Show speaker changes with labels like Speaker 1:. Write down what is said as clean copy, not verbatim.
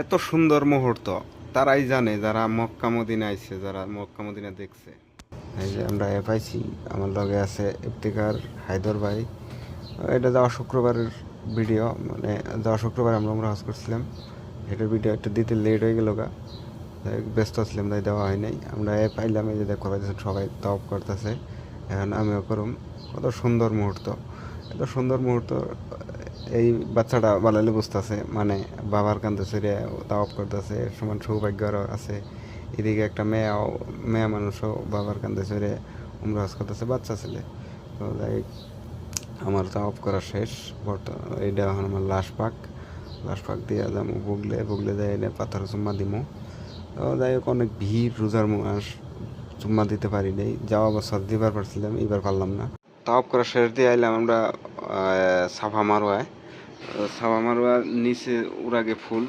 Speaker 1: এত সুন্দর মুহূর্ত তারাই জানে যারা মক্কা মদিনা আইছে, যারা মক্কা মদিনা দেখছে। এই যে আমরা পাইছি, আমার লগে আছে ইফতিকার, হায়দর ভাই। এটা যাওয়া শুক্রবারের ভিডিও, মানে যাওয়া শুক্রবার আমরা হজ করছিলাম। এটার ভিডিও একটু দিতে লেট হয়ে গেল গা, ব্যস্ত ছিলাম তাই দেওয়া হয় নাই। আমরা পাইলাম, এই যে দেখো পাইতেছেন সবাই তওয়াফ করতেছে। এখন আমিও করুম। কত সুন্দর মুহূর্ত, এত সুন্দর মুহূর্ত। এই বাচ্চাটা বালালে বুঝতেছে, মানে বাবার কান্দে ছেড়ে তাওয়াফ করতেছে, সমান সৌভাগ্য আরও আছে। এদিকে একটা মেয়ে মানুষও বাবার কান্দে ছেড়ে উমরা হজ করতেছে, বাচ্চা ছেলে। তো যাই, আমার তাওয়াফ করা শেষ। এইটা এখন আমার লাশ পাক দিয়ে যাবো বুগলে যাই, এনে পাথর চুম্মা দিমো। তো যাই হোক, অনেক ভিড়, রোজার মাস, চুম্মা দিতে পারি নাই। যাওয়া বছর দিবার পারছিলাম, এবার পারলাম না। তাওয়াফ করা শেষ দিয়ে আইলাম আমরা সাফা মারোয়ায়। সাফা মারোয়ার নিচে উড়াগে ফুল।